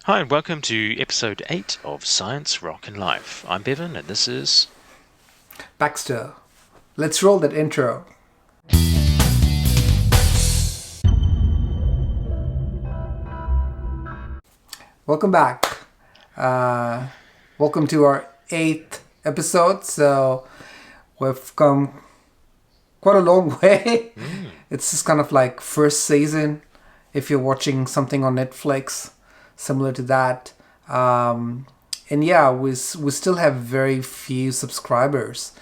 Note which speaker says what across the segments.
Speaker 1: Hi, and welcome to episode 8 of Science, Rock and Life. I'm Bevan, and this is...
Speaker 2: Baxter, let's roll that intro. Welcome back. Uh, Welcome to our 8th episode. So we've come quite a long way. It's just kind of like first season if you're watching something on Netflix similar to that. And yeah, we still have very few subscribers.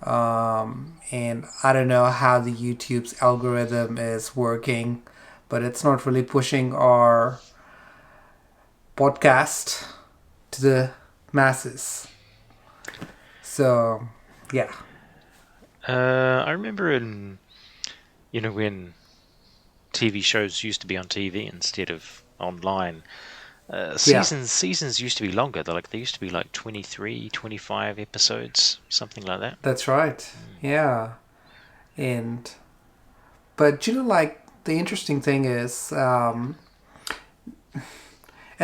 Speaker 2: And I don't know how the YouTube's algorithm is working, but it's not really pushing our podcast to the masses. So, yeah.
Speaker 1: I remember when TV shows used to be on TV instead of online,
Speaker 2: Yeah,
Speaker 1: seasons used to be longer. They used to be like 23, 25 episodes, something like that.
Speaker 2: that's right. Yeah. And, but like, the interesting thing is, at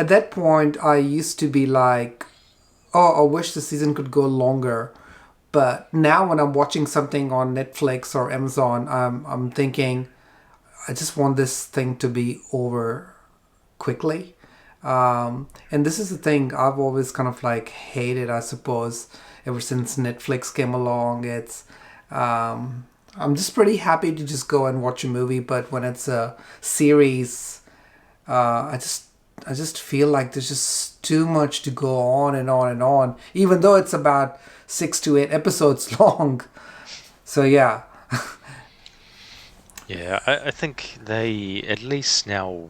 Speaker 2: that point, I used to be like, oh, I wish the season could go longer. But now when I'm watching something on Netflix or Amazon, I'm thinking, I just want this thing to be over quickly. And this is the thing I've always kind of like hated, I suppose, ever since Netflix came along. I'm just pretty happy to just go and watch a movie, but when it's a series, I just feel like there's just too much to go on and on and on, even though it's about 6 to 8 episodes long. So yeah.
Speaker 1: Yeah, I think they, at least now,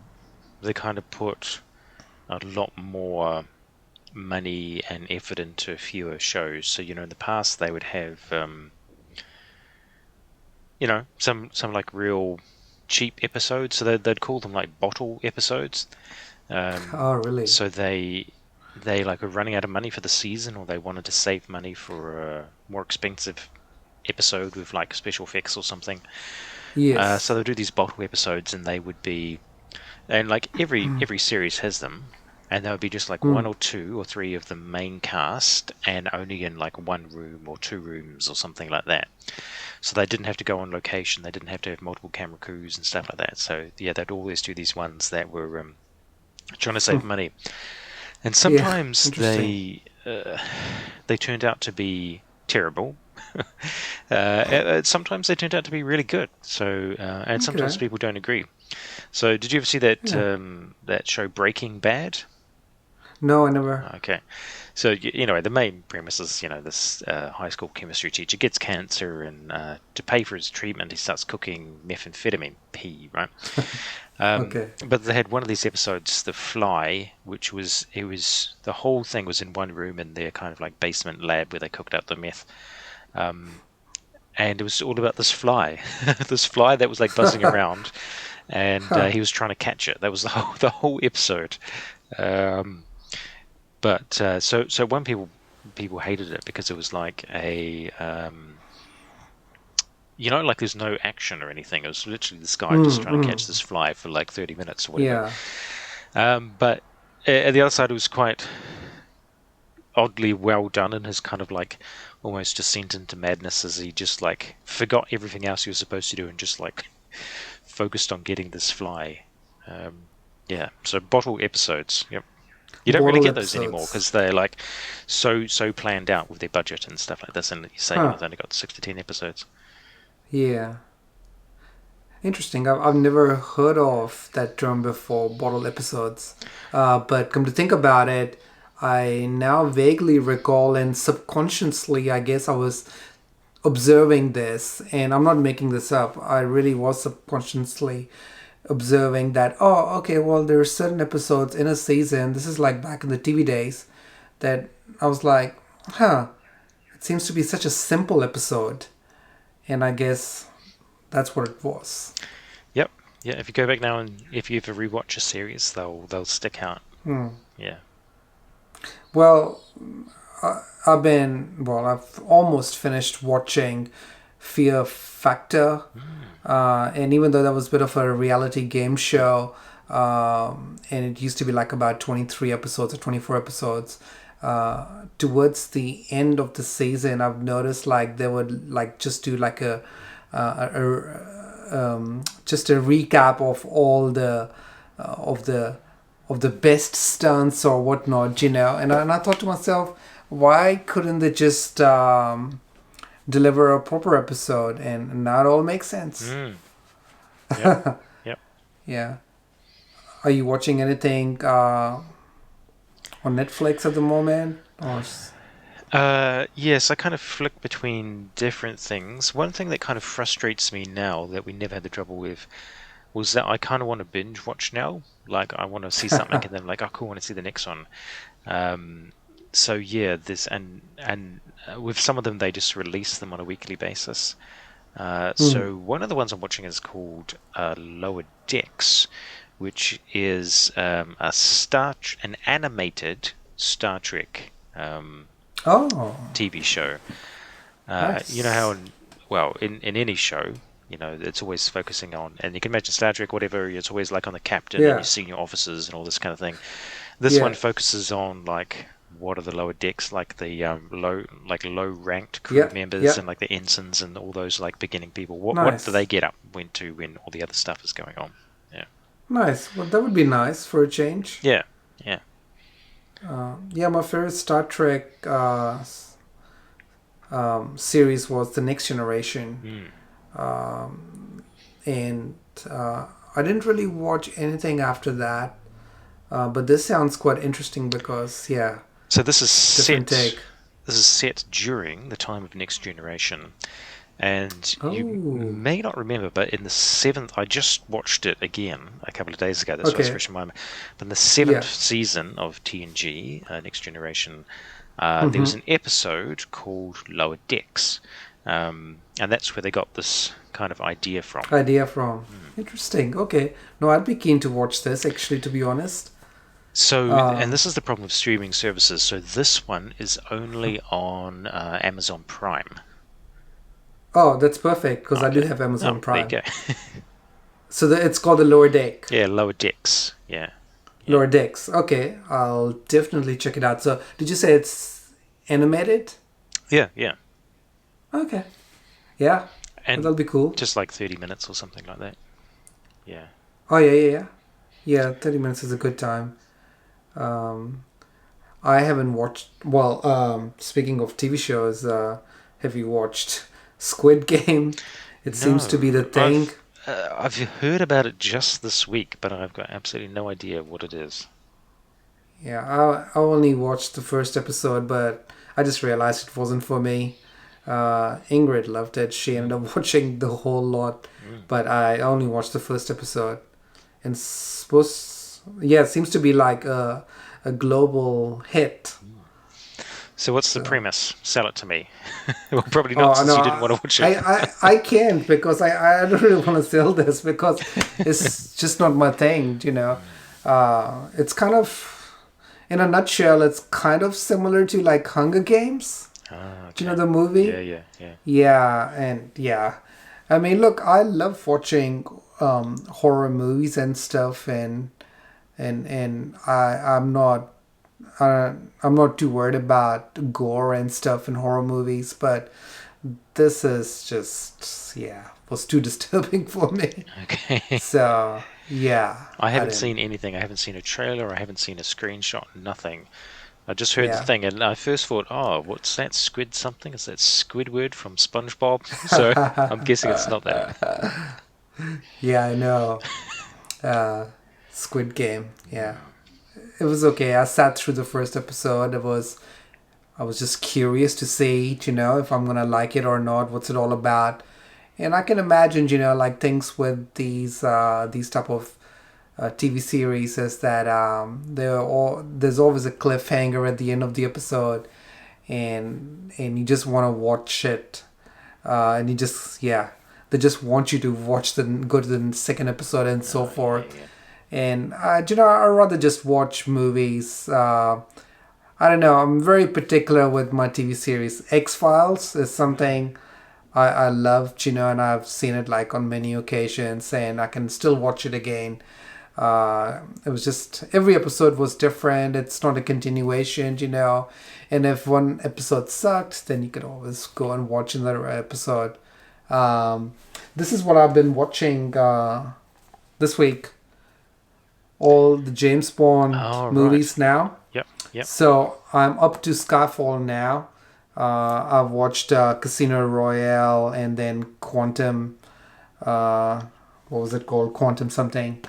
Speaker 1: they kind of put a lot more money and effort into fewer shows. So, in the past they would have, some like real cheap episodes. So they'd call them like bottle episodes.
Speaker 2: Oh, really?
Speaker 1: So they like were running out of money for the season, or they wanted to save money for a more expensive episode with like special effects or something.
Speaker 2: Yes.
Speaker 1: So they'd do these bottle episodes, and they would be, and like every series has them, and there would be just like one or two or three of the main cast, and only in like one room or two rooms or something like that. So they didn't have to go on location. They didn't have to have multiple camera crews and stuff like that. So yeah, they'd always do these ones that were trying to save money, and
Speaker 2: Yeah.
Speaker 1: sometimes
Speaker 2: Interesting.
Speaker 1: they turned out to be terrible. Sometimes they turned out to be really good. So and sometimes
Speaker 2: Okay.
Speaker 1: people don't agree. So did you ever see that
Speaker 2: Yeah.
Speaker 1: that show Breaking Bad?
Speaker 2: No, I never.
Speaker 1: Okay, so the main premise is this high school chemistry teacher gets cancer, and to pay for his treatment, he starts cooking methamphetamine pea, right?
Speaker 2: Okay.
Speaker 1: But they had one of these episodes, The Fly, which was the whole thing was in one room in their kind of like basement lab where they cooked up the meth. And it was all about this fly, this fly that was like buzzing around, and
Speaker 2: Huh.
Speaker 1: he was trying to catch it. That was the whole episode. Um, but so one people hated it because it was like like there's no action or anything. It was literally this guy just trying to catch this fly for like 30 minutes or whatever.
Speaker 2: Yeah.
Speaker 1: But at the other side, it was quite oddly well done in his kind of like almost descent into madness, as he just like forgot everything else he was supposed to do and just like focused on getting this fly. Um, yeah, so bottle episodes. Yep. You don't really
Speaker 2: Bottle
Speaker 1: get those anymore
Speaker 2: episodes.
Speaker 1: because they're like so planned out with their budget and stuff like this. And you say
Speaker 2: Huh.
Speaker 1: they've only got 6 to 10 episodes.
Speaker 2: Yeah. Interesting. I've never heard of that term before, bottle episodes. But come to think about it, I now vaguely recall and subconsciously, I guess I was observing this, and I'm not making this up. I really was subconsciously observing that, oh, okay, well, there are certain episodes in a season. This is like back in the TV days that I was like, huh, it seems to be such a simple episode. And I guess that's what it was.
Speaker 1: Yep. Yeah. If you go back now and if you ever rewatch a series, they'll stick out. Yeah.
Speaker 2: Well, I've almost finished watching Fear Factor.
Speaker 1: Mm.
Speaker 2: And even though that was a bit of a reality game show, and it used to be like about 23 episodes or 24 episodes. Towards the end of the season, I've noticed like they would like just do like just a recap of all the of the best stunts or whatnot, and I thought to myself, why couldn't they just deliver a proper episode? And now it all makes sense.
Speaker 1: Mm. Yep. Yep.
Speaker 2: Yeah. Are you watching anything on Netflix at the moment?
Speaker 1: Yes, I kind of flick between different things. One thing that kind of frustrates me now that we never had the trouble with was that I kind of want to binge watch now. Like I want to see something and then like, oh, cool, I want to see the next one. So yeah, this and with some of them they just release them on a weekly basis. So one of the ones I'm watching is called Lower Decks, which is an animated Star Trek
Speaker 2: Oh,
Speaker 1: TV show. You know how,
Speaker 2: nice.
Speaker 1: in any show, it's always focusing on, and you can imagine Star Trek, whatever, it's always like on the captain and your
Speaker 2: Yeah,
Speaker 1: senior officers and all this kind of thing. This one
Speaker 2: yeah,
Speaker 1: focuses on like what are the lower decks, like the low ranked crew
Speaker 2: yeah,
Speaker 1: members
Speaker 2: yeah.
Speaker 1: and like the ensigns and all those like beginning people. What do they
Speaker 2: Nice,
Speaker 1: get up when all the other stuff is going on? Yeah,
Speaker 2: nice. Well, that would be nice for a change.
Speaker 1: yeah, yeah.
Speaker 2: Yeah, my favorite Star Trek series was The Next Generation,
Speaker 1: Mm.
Speaker 2: and I didn't really watch anything after that. But this sounds quite interesting because, yeah,
Speaker 1: So this is
Speaker 2: different
Speaker 1: set.
Speaker 2: take.
Speaker 1: This is set during the time of Next Generation, and you
Speaker 2: Oh,
Speaker 1: may not remember, but in the seventh, I just watched it again a couple of days ago. That's why it's
Speaker 2: okay.
Speaker 1: fresh in my mind. But in the seventh
Speaker 2: Yeah.
Speaker 1: season of TNG, Next Generation, there was
Speaker 2: Mm-hmm.
Speaker 1: an episode called Lower Decks, and that's where they got this kind of idea from.
Speaker 2: Idea from. Interesting. Okay. No, I'd be keen to watch this, actually, to be honest.
Speaker 1: So, and
Speaker 2: Uh,
Speaker 1: this is the problem with streaming services. So this one is only on Amazon Prime.
Speaker 2: oh, that's perfect because I do
Speaker 1: Okay.
Speaker 2: have
Speaker 1: Oh,
Speaker 2: Amazon
Speaker 1: there you
Speaker 2: Prime.
Speaker 1: go.
Speaker 2: So it's called the Lower Deck.
Speaker 1: Yeah, Lower Decks. Yeah, yeah.
Speaker 2: Lower Decks. Okay, I'll definitely check it out. So, did you say it's animated?
Speaker 1: Yeah, yeah.
Speaker 2: Okay. Yeah,
Speaker 1: And
Speaker 2: that'll be cool.
Speaker 1: just like 30 minutes or something like that. Yeah.
Speaker 2: Oh, yeah, yeah, yeah. Yeah, 30 minutes is a good time. Um, I haven't watched. Well, speaking of TV shows, have you watched Squid Game? It seems to be the
Speaker 1: No,
Speaker 2: thing.
Speaker 1: I've heard about it just this week, but I've got absolutely no idea what it is.
Speaker 2: Yeah, I only watched the first episode, but I just realized it wasn't for me. Ingrid loved it. She ended
Speaker 1: Mm,
Speaker 2: up watching the whole lot,
Speaker 1: mm.
Speaker 2: but I only watched the first episode. And yeah, it seems to be like a global hit.
Speaker 1: So what's the
Speaker 2: So,
Speaker 1: premise? Sell it to me. Well, probably not
Speaker 2: oh no,
Speaker 1: since you didn't want to watch it.
Speaker 2: I can't because I don't really want to sell this because it's just not my thing. It's kind of, in a nutshell, it's kind of similar to like Hunger Games.
Speaker 1: Ah,
Speaker 2: Do you
Speaker 1: okay.
Speaker 2: know the
Speaker 1: Yeah,
Speaker 2: movie?
Speaker 1: yeah, yeah.
Speaker 2: Yeah, and yeah. I mean, look, I love watching horror movies and stuff, and I'm not too worried about gore and stuff in horror movies, but this is just, yeah, was too disturbing for me.
Speaker 1: Okay.
Speaker 2: So yeah,
Speaker 1: I
Speaker 2: I
Speaker 1: haven't
Speaker 2: didn't.
Speaker 1: seen anything. I haven't seen a trailer. I haven't seen a screenshot. Nothing. I just heard the
Speaker 2: Yeah.
Speaker 1: thing, and I first thought, "Oh, what's that? Squid something? Is that Squidward from SpongeBob?" So I'm guessing it's not that.
Speaker 2: Yeah, I know. Uh, Squid Game. Yeah,
Speaker 1: Mm.
Speaker 2: it was okay. I sat through the first episode. I was just curious to see, if I'm gonna like it or not. What's it all about? And I can imagine, like things with these type of TV series is that there's always a cliffhanger at the end of the episode, and you just want to watch it, and you just yeah, they just want you to go to the second episode and so
Speaker 1: Oh, yeah,
Speaker 2: forth.
Speaker 1: yeah.
Speaker 2: And I'd rather just watch movies. I don't know. I'm very particular with my TV series. X Files is
Speaker 1: Mm.
Speaker 2: something I loved, and I've seen it like on many occasions, and I can still watch it again. It was just every episode was different. It's not a continuation, And if one episode sucked, then you could always go and watch another episode. Um, this is what I've been watching this week. All the James Bond
Speaker 1: Oh, right.
Speaker 2: movies now.
Speaker 1: Yep, yep.
Speaker 2: So I'm up to Skyfall now. I've watched Casino Royale and then Quantum. Uh, what was it called? Quantum something.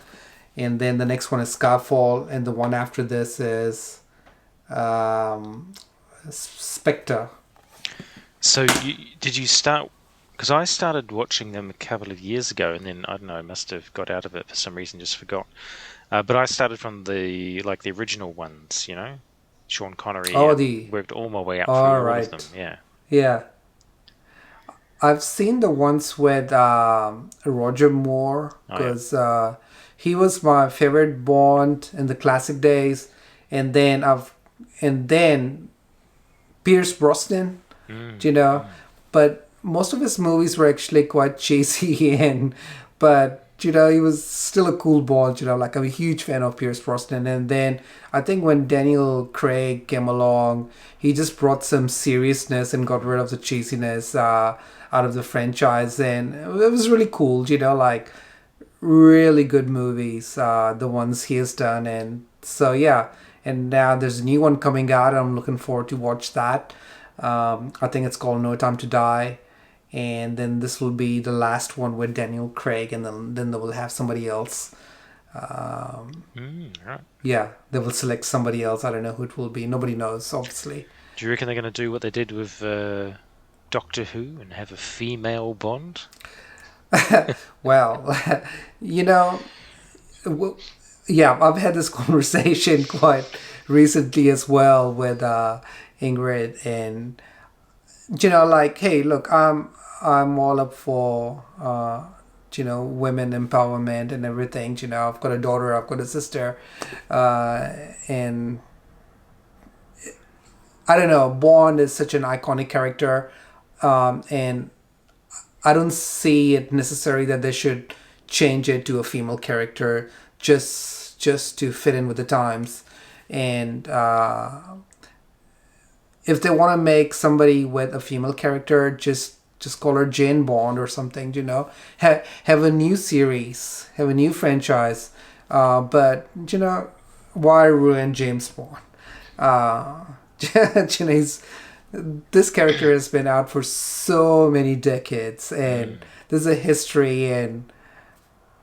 Speaker 2: And then the next one is Skyfall, and the one after this is um, Spectre.
Speaker 1: So, did you start? Because I started watching them a couple of years ago, and then I don't know, I must have got out of it for some reason, just forgot. But I started from the original ones, Sean Connery,
Speaker 2: Oh,
Speaker 1: and
Speaker 2: the
Speaker 1: worked all my way up through
Speaker 2: all
Speaker 1: all of them.
Speaker 2: right,
Speaker 1: Yeah.
Speaker 2: yeah. I've seen the ones with Roger Moore
Speaker 1: Oh, yeah.
Speaker 2: because he was my favorite Bond in the classic days, and then Pierce Brosnan,
Speaker 1: Mm,
Speaker 2: you know,
Speaker 1: mm.
Speaker 2: but most of his movies were actually quite cheesy and but he was still a cool Bond, like I'm a huge fan of Pierce Brosnan. And then I think when Daniel Craig came along, he just brought some seriousness and got rid of the cheesiness out of the franchise, and it was really cool, like really good movies, the ones he has done. And so yeah, and now there's a new one coming out. I'm looking forward to watch that. I think it's called No Time to Die, and then this will be the last one with Daniel Craig, and then they will have somebody else. Um,
Speaker 1: Right.
Speaker 2: yeah, they will select somebody else. I don't know who it will be. Nobody knows, obviously.
Speaker 1: Do you reckon they're going to do what they did with Doctor Who and have a female Bond?
Speaker 2: Well, you know, w- yeah, I've had this conversation quite recently as well with Ingrid, and like, hey, look, I'm all up for women empowerment and everything. I've got a daughter, I've got a sister, and I don't know. Bond is such an iconic character, and I don't see it necessary that they should change it to a female character just to fit in with the times. And if they want to make somebody with a female character, just call her Jane Bond or something. Have a new series, have a new franchise. But why ruin James Bond? Uh, he's this character has been out for so many decades, and
Speaker 1: Mm.
Speaker 2: there's a history. And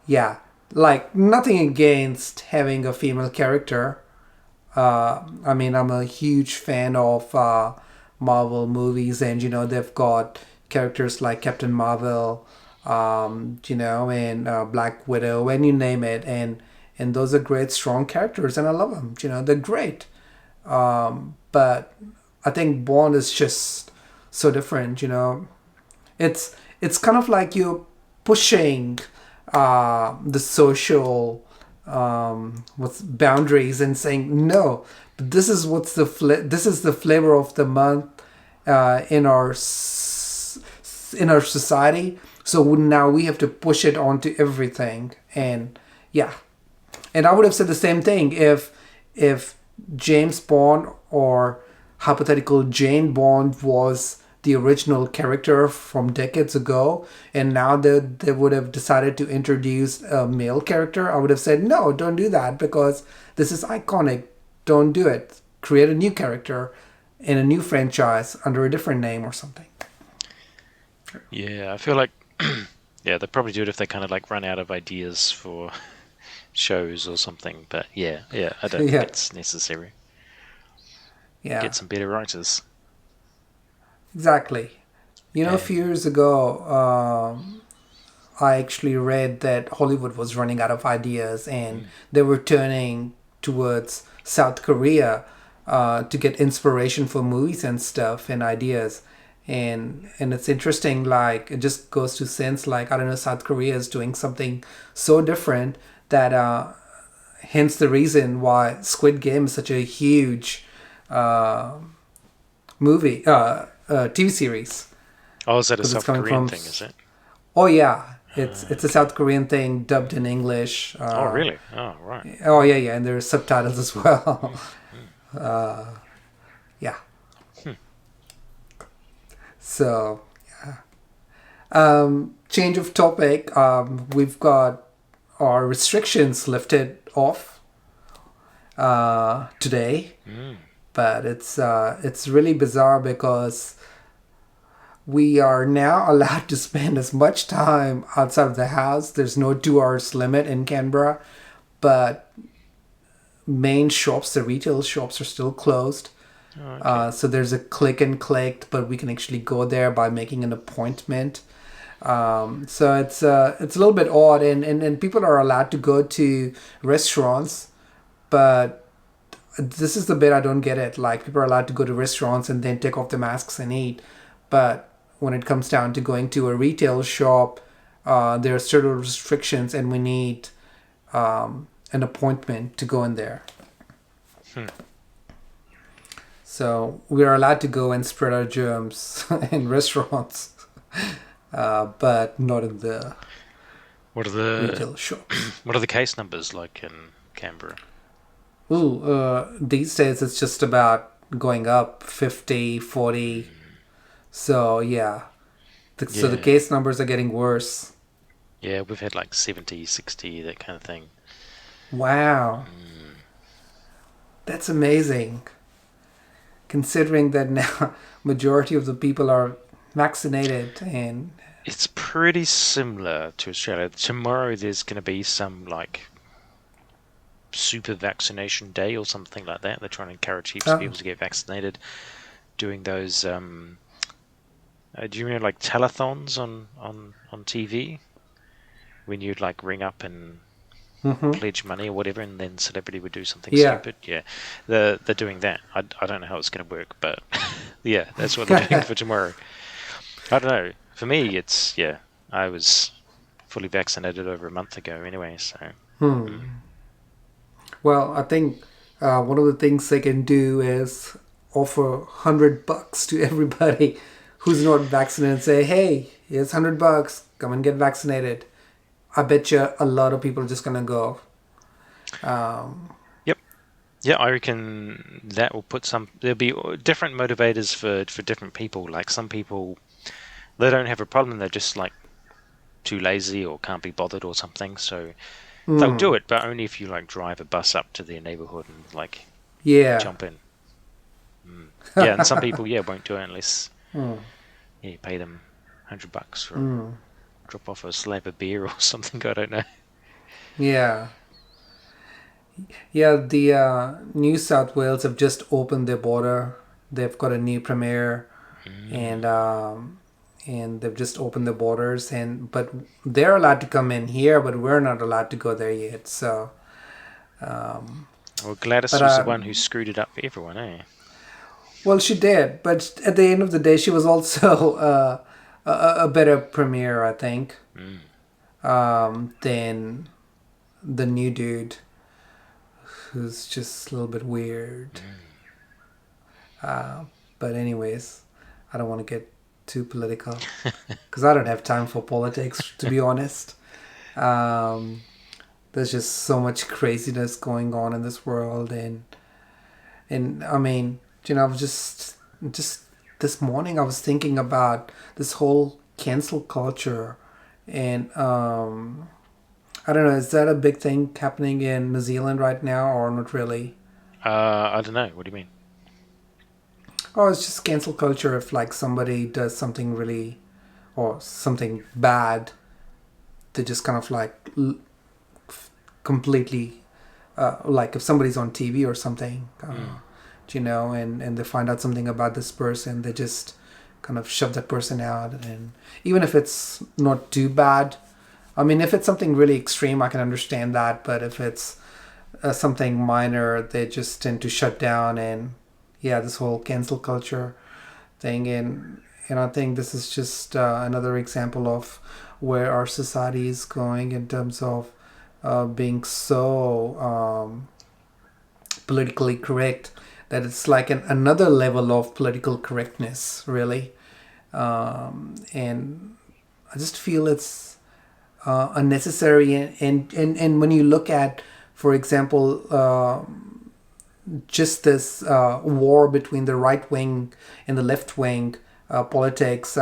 Speaker 2: yeah, like, nothing against having a female character. I mean, I'm a huge fan of Marvel movies, and they've got characters like Captain Marvel, and Black Widow, and you name it. And those are great, strong characters, and I love them. They're great. But I think Bond is just so different. It's kind of like you're pushing the social what's boundaries and saying no. But this is this is the flavor of the month in our society. So now we have to push it onto everything. And yeah, and I would have said the same thing if James Bond or hypothetical Jane Bond was the original character from decades ago, and now they would have decided to introduce a male character. I would have said, no, don't do that, because this is iconic. Don't do it. Create a new character in a new franchise under a different name or something.
Speaker 1: Yeah, I feel like yeah, they probably do it if they kind of like run out of ideas for shows or something. But yeah, yeah, I don't think
Speaker 2: Yeah,
Speaker 1: it's necessary.
Speaker 2: yeah,
Speaker 1: Get some better writers.
Speaker 2: exactly. A few
Speaker 1: And
Speaker 2: years ago, I actually read that Hollywood was running out of ideas, and
Speaker 1: mm,
Speaker 2: they were turning towards South Korea to get inspiration for movies and stuff and ideas. And it's interesting, like, it just goes to sense, like, I don't know, South Korea is doing something so different that hence the reason why Squid Game is such a huge uh, TV series,
Speaker 1: oh, is that a
Speaker 2: because it's
Speaker 1: South
Speaker 2: coming
Speaker 1: Korean
Speaker 2: from.
Speaker 1: thing? Is it?
Speaker 2: Oh yeah, It's a
Speaker 1: Okay.
Speaker 2: South Korean thing dubbed in English.
Speaker 1: Oh, really? Oh, right.
Speaker 2: Oh yeah, yeah, and there's subtitles as well.
Speaker 1: Mm, mm,
Speaker 2: Yeah.
Speaker 1: hmm.
Speaker 2: So change of topic. We've got our restrictions lifted off today,
Speaker 1: Mm.
Speaker 2: but it's really bizarre because we are now allowed to spend as much time outside of the house. There's no 2 hours limit in Canberra, but main shops, the retail shops, are still closed.
Speaker 1: Oh, okay.
Speaker 2: So there's a click and collect, but we can actually go there by making an appointment. So it's a little bit odd, and people are allowed to go to restaurants, but this is the bit I don't get it. Like people are allowed to go to restaurants and then take off their masks and eat, but when it comes down to going to a retail shop, there are certain restrictions, and we need an appointment to go in there.
Speaker 1: Hmm.
Speaker 2: So we are allowed to go and spread our germs in restaurants, but not in the
Speaker 1: What are the
Speaker 2: retail shops.
Speaker 1: what are the case numbers like in Canberra?
Speaker 2: Ooh, these days it's just about going up 50, 40.
Speaker 1: Mm.
Speaker 2: So yeah, so the
Speaker 1: Yeah.
Speaker 2: case numbers are getting worse.
Speaker 1: Yeah, we've had like 70, 60, that kind of thing.
Speaker 2: Wow,
Speaker 1: Mm.
Speaker 2: that's amazing. Considering that now majority of the people are vaccinated and
Speaker 1: It's pretty similar to Australia. Tomorrow there's going to be some like super vaccination day or something like that. They're trying to encourage heaps of
Speaker 2: oh
Speaker 1: people to get vaccinated. Doing those, do you remember like telethons on TV when you'd like ring up and
Speaker 2: mm-hmm.
Speaker 1: pledge money or whatever, and then celebrity would do something
Speaker 2: Yeah.
Speaker 1: stupid? Yeah, they're doing that. I don't know how it's going to work, but yeah, that's what they're doing for tomorrow. I don't know. For me, it's yeah. I was fully vaccinated over a month ago anyway, so. Mm.
Speaker 2: Well, I think one of the things they can do is offer $100 to everybody who's not vaccinated and say, "Hey, here's $100. Come and get vaccinated." I bet you a lot of people are just gonna go. Um,
Speaker 1: Yep. Yeah, I reckon that will put some. There'll be different motivators for different people. Like some people, they don't have a problem. They're just like too lazy or can't be bothered or something. So they'll do it, but only if you like drive a bus up to their neighborhood and like
Speaker 2: yeah.
Speaker 1: jump in. Mm. Yeah, and some people yeah won't do it unless yeah, you pay them $100 for drop off a slab of beer or something. I don't know.
Speaker 2: Yeah. Yeah, the New South Wales have just opened their border. They've got a new premier,
Speaker 1: Mm.
Speaker 2: and they've just opened the borders, and but they're allowed to come in here, but we're not allowed to go there yet. So,
Speaker 1: Well, Gladys
Speaker 2: but
Speaker 1: was the one who screwed it up for everyone, eh?
Speaker 2: well, she did, but at the end of the day, she was also a better premier, I think,
Speaker 1: Mm.
Speaker 2: than the new dude, who's just a little bit weird.
Speaker 1: Mm.
Speaker 2: But anyways, I don't want to get too political because I don't have time for politics, to be honest. Um, there's just so much craziness going on in this world, and I mean, I was just this morning I was thinking about this whole cancel culture, and I don't know, is that a big thing happening in New Zealand right now or not really?
Speaker 1: I don't know. What do you mean?
Speaker 2: Oh, it's just cancel culture if like somebody does something really or something bad, they just kind of like completely like if somebody's on TV or something,
Speaker 1: Mm.
Speaker 2: and they find out something about this person, they just kind of shove that person out. And even if it's not too bad, I mean, if it's something really extreme, I can understand that. But if it's something minor, they just tend to shut down. And yeah, this whole cancel culture thing, and I think this is just another example of where our society is going in terms of being so politically correct that it's like another level of political correctness, really. And I just feel it's unnecessary. And when you look at, for example, just this war between the right wing and the left wing politics,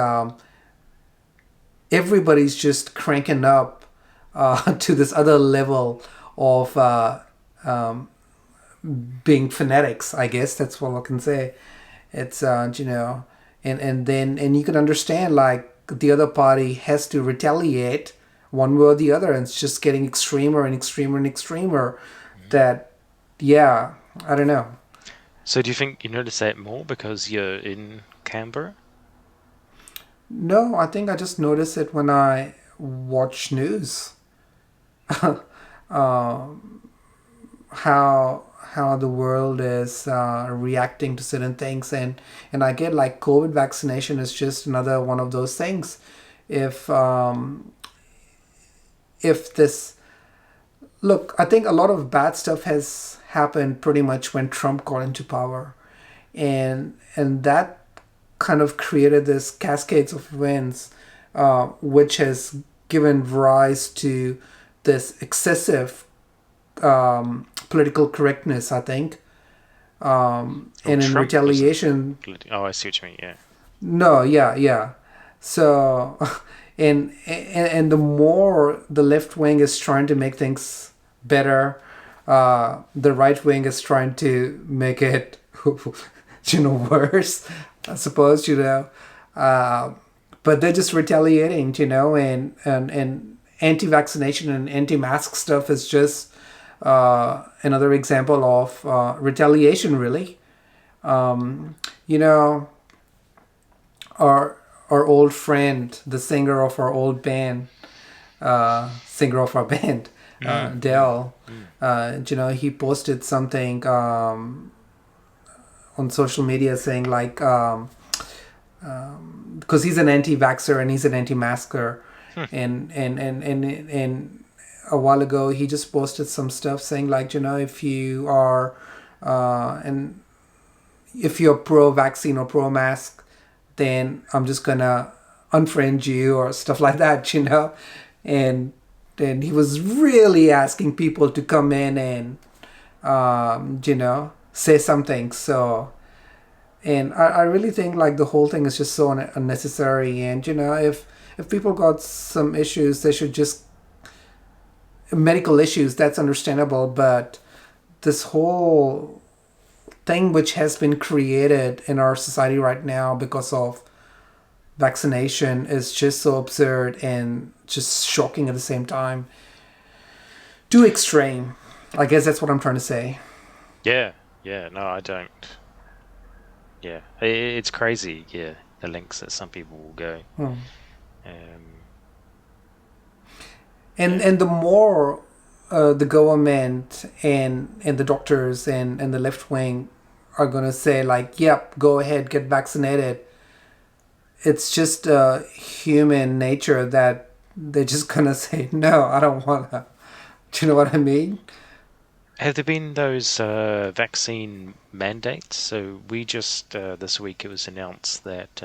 Speaker 2: everybody's just cranking up to this other level of being fanatics. I guess that's what I can say. It's and you can understand like the other party has to retaliate one way or the other, and it's just getting extremer and extremer and extremer.
Speaker 1: Mhm.
Speaker 2: That yeah, I don't know.
Speaker 1: So do you think you notice that more because you're in Canberra?
Speaker 2: No, I think I just notice it when I watch news. How the world is reacting to certain things, and I get like COVID vaccination is just another one of those things. If if this look, I think a lot of bad stuff has happened pretty much when Trump got into power, and that kind of created this cascades of events, which has given rise to this excessive political correctness, I think.
Speaker 1: Or
Speaker 2: And in
Speaker 1: Trump wasn't
Speaker 2: retaliation,
Speaker 1: Oh, I see what you mean. Yeah.
Speaker 2: no, yeah, yeah. So, and the more the left wing is trying to make things better, the right wing is trying to make it, worse. I suppose uh, but they're just retaliating, and anti-vaccination and anti-mask stuff is just another example of retaliation, really. You know, our our old friend, the singer of our old band, singer of our band,
Speaker 1: Mm, mm,
Speaker 2: Dell.
Speaker 1: mm.
Speaker 2: He posted something on social media saying like, because he's an anti-vaxxer and he's an anti-masker,
Speaker 1: Hmm.
Speaker 2: and a while ago he just posted some stuff saying like, if you are and if you're pro-vaccine or pro-mask, then I'm just gonna unfriend you or stuff like that, and then he was really asking people to come in and say something. So, and I really think like the whole thing is just so unnecessary. And if people got some issues, they should just medical issues. That's understandable, but this whole thing which has been created in our society right now because of vaccination is just so absurd and just shocking at the same time. Too extreme. I guess that's what I'm trying to say.
Speaker 1: Yeah, yeah. No, I don't. Yeah, it's crazy. Yeah, the lengths that some people will go.
Speaker 2: Hmm.
Speaker 1: Um,
Speaker 2: And
Speaker 1: yeah.
Speaker 2: and the more the government and the doctors and the left wing are gonna say like, yep, go ahead, get vaccinated. It's just human nature that they're just gonna say no, I don't wanna. Do you know what I mean?
Speaker 1: Have there been those vaccine mandates? So we just this week it was announced that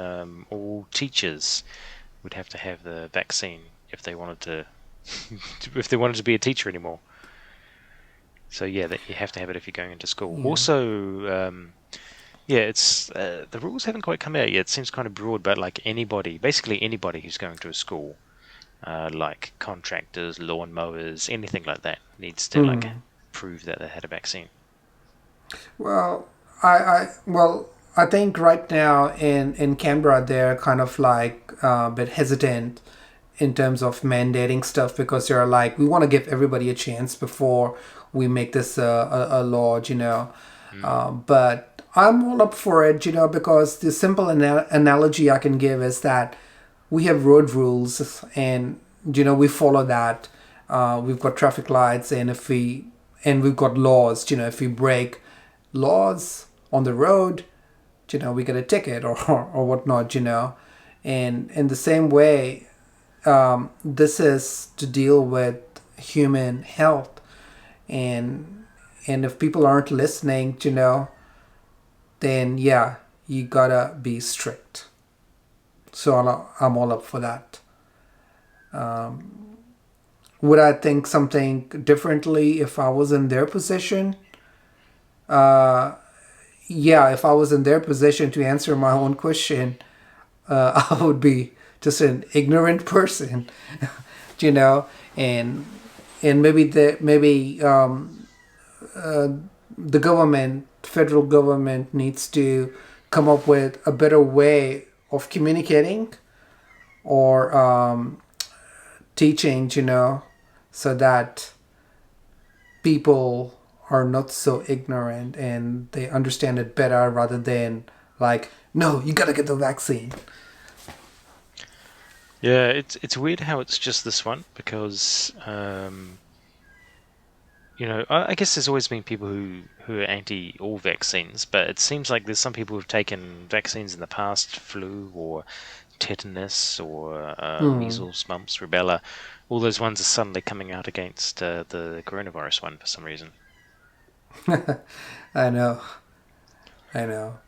Speaker 1: all teachers would have to have the vaccine if they wanted to if they wanted to be a teacher anymore. So yeah, that you have to have it if you're going into school.
Speaker 2: Yeah.
Speaker 1: Also, yeah, it's the rules haven't quite come out yet. It seems kind of broad, but like anybody, basically anybody who's going to a school, like contractors, lawn mowers, anything like that, needs to like
Speaker 2: Hmm.
Speaker 1: prove that they had a vaccine.
Speaker 2: Well, I think right now in Canberra they're kind of like a bit hesitant in terms of mandating stuff because they're like, we want to give everybody a chance before we make this a law,
Speaker 1: Mm.
Speaker 2: But I'm all up for it, because the simple analogy I can give is that we have road rules and we follow that. We've got traffic lights, and we've got laws. If we break laws on the road, we get a ticket or whatnot. And in the same way, this is to deal with human health, and if people aren't listening, then yeah, you gotta be strict. So I'm all up for that. would I think something differently if I was in their position? Uh, yeah, if I was in their position to answer my own question, I would be just an ignorant person, you know, and maybe the government, federal government, needs to come up with a better way of communicating or teaching, so that people are not so ignorant and they understand it better rather than like, no, you gotta get the vaccine.
Speaker 1: Yeah, it's weird how it's just this one because I guess there's always been people who are anti all vaccines, but it seems like there's some people who've taken vaccines in the past, flu or tetanus or
Speaker 2: Hmm.
Speaker 1: measles, mumps, rubella. All those ones are suddenly coming out against the coronavirus one for some reason.
Speaker 2: I know. I know.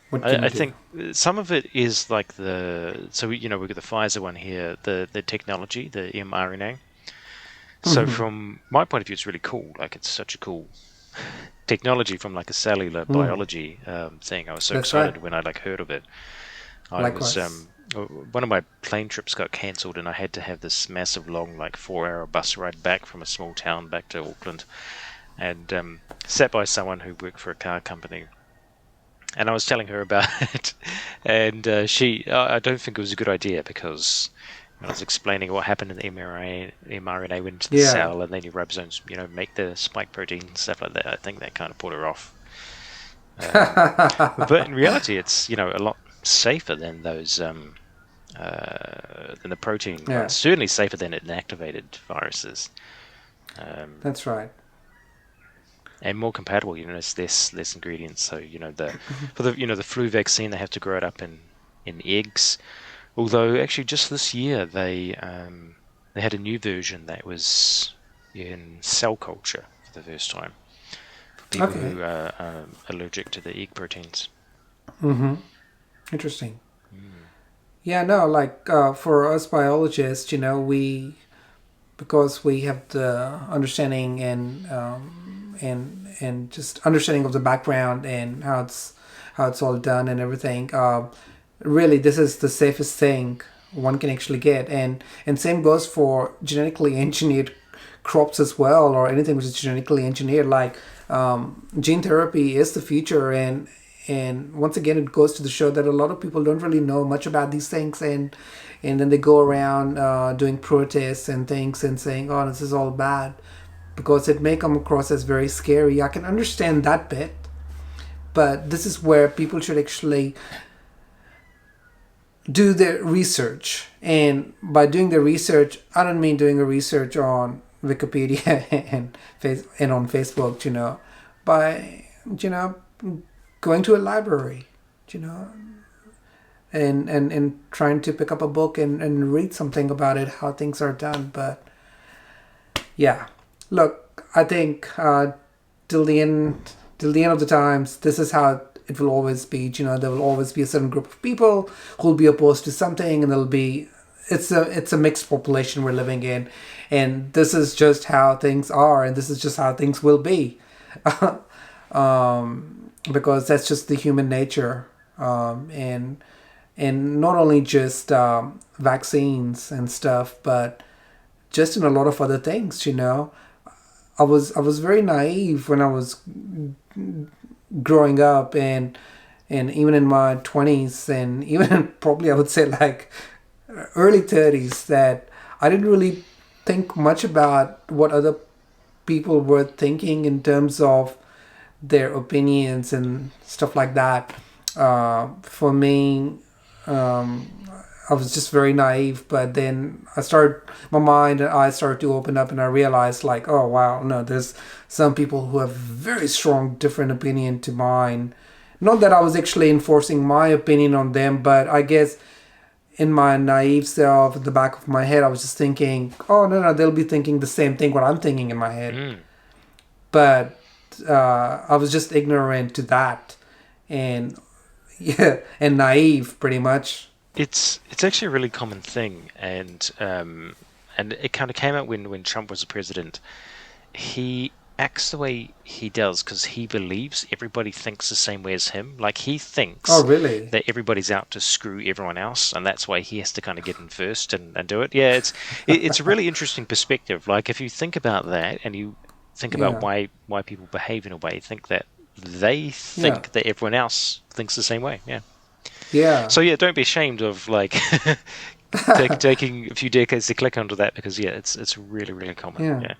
Speaker 2: What can
Speaker 1: I
Speaker 2: you do?
Speaker 1: think some of it is like we've got the Pfizer one here, the technology, the mRNA. So
Speaker 2: Hmm.
Speaker 1: from my point of view, it's really cool. Like it's such a cool technology from like a cellular
Speaker 2: Hmm.
Speaker 1: biology thing. I was so
Speaker 2: That's right.
Speaker 1: excited when I like heard of it. I was
Speaker 2: Likewise.
Speaker 1: one of my plane trips got cancelled, and I had to have this massive long like 4 hour bus ride back from a small town back to Auckland, and sat by someone who worked for a car company. And I was telling her about it, and I don't think it was a good idea because I was explaining what happened in the mRNA went into the
Speaker 2: Yeah.
Speaker 1: cell, and then your ribosomes, make the spike protein and stuff like that. I think that kind of put her off. But in reality, it's a lot safer than those than the protein. Well,
Speaker 2: Yeah.
Speaker 1: it's certainly safer than inactivated viruses, um,
Speaker 2: That's right.
Speaker 1: and more compatible. It's less ingredients. So the for the flu vaccine, they have to grow it up in eggs. Although actually, just this year they had a new version that was in cell culture for the first time for people
Speaker 2: Okay.
Speaker 1: who are allergic to the egg proteins.
Speaker 2: Mm-hmm. Interesting.
Speaker 1: Mm.
Speaker 2: Yeah, no, like for us biologists, because we have the understanding and just understanding of the background and how it's all done and everything. Really, this is the safest thing one can actually get, and same goes for genetically engineered crops as well, or anything which is genetically engineered. Like gene therapy is the future, and once again, it goes to the show that a lot of people don't really know much about these things, and then they go around doing protests and things and saying, "Oh, this is all bad," because it may come across as very scary. I can understand that bit, but this is where people should actually do their research. And by doing the research, I don't mean doing a research on Wikipedia and on Facebook, by going to a library, you know, and trying to pick up a book and read something about it, how things are done. But yeah, look, I think till the end, till the end of the times, this is how it will always be. There will always be a certain group of people who will be opposed to something, and there'll be it's a mixed population we're living in, and this is just how things are, and this is just how things will be, because that's just the human nature, and not only just vaccines and stuff, but just in a lot of other things. I was very naive when I was growing up, and even in my 20s, and even probably I would say like early 30s, that I didn't really think much about what other people were thinking in terms of their opinions and stuff like that. For me, um, I was just very naive, but then my mind and eyes started to open up, and I realized, like, oh wow, no, there's some people who have very strong different opinion to mine. Not that I was actually enforcing my opinion on them, but I guess in my naive self, at the back of my head, I was just thinking, oh no, no, they'll be thinking the same thing what I'm thinking in my head.
Speaker 1: Mm.
Speaker 2: But I was just ignorant to that, and yeah, and naive, pretty much.
Speaker 1: It's actually a really common thing, and and it kind of came out when Trump was the president. He acts the way he does because he believes everybody thinks the same way as him. Like he
Speaker 2: Oh,
Speaker 1: thinks
Speaker 2: really?
Speaker 1: that everybody's out to screw everyone else, and that's why he has to kind of get in first and do it. Yeah, it's a really interesting perspective. Like if you think about that and you think about
Speaker 2: Yeah.
Speaker 1: why people behave in a way, think that they
Speaker 2: Yeah.
Speaker 1: think that everyone else thinks the same way. Yeah.
Speaker 2: Yeah.
Speaker 1: So yeah, don't be ashamed of like taking a few decades to click onto that because yeah, it's really really common.
Speaker 2: Yeah.
Speaker 1: Yeah.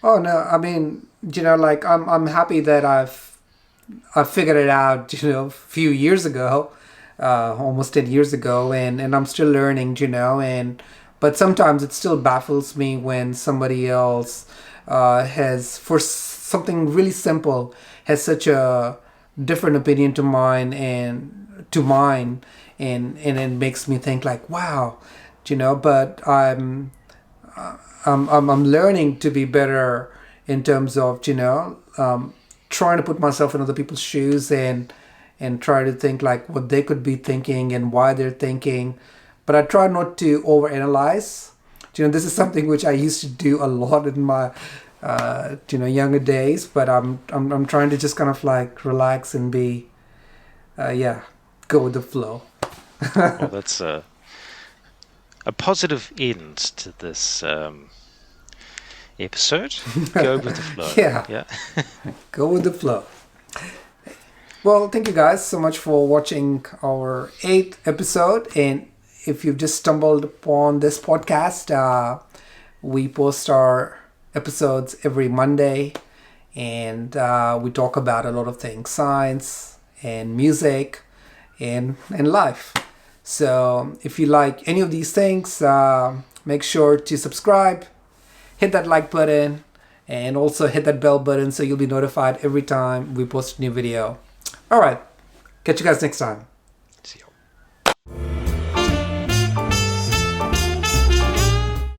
Speaker 2: Oh no, I mean, like I'm happy that I figured it out, a few years ago, almost 10 years ago, and I'm still learning, and but sometimes it still baffles me when somebody else has, for something really simple, has such a different opinion to mine, and it makes me think like, wow, But I'm learning to be better in terms of trying to put myself in other people's shoes and try to think like what they could be thinking and why they're thinking, but I try not to overanalyze. This is something which I used to do a lot in my younger days, but I'm trying to just kind of like relax and be yeah, go with the flow.
Speaker 1: Well, that's a positive end to this episode. Go with the flow.
Speaker 2: Yeah,
Speaker 1: Yeah.
Speaker 2: go with the flow. Well, thank you guys so much for watching our 8th episode. And if you've just stumbled upon this podcast, we post our episodes every Monday, and we talk about a lot of things, science and music and life. So if you like any of these things, make sure to subscribe, hit that like button, and also hit that bell button so you'll be notified every time we post a new video. All right, catch you guys next time.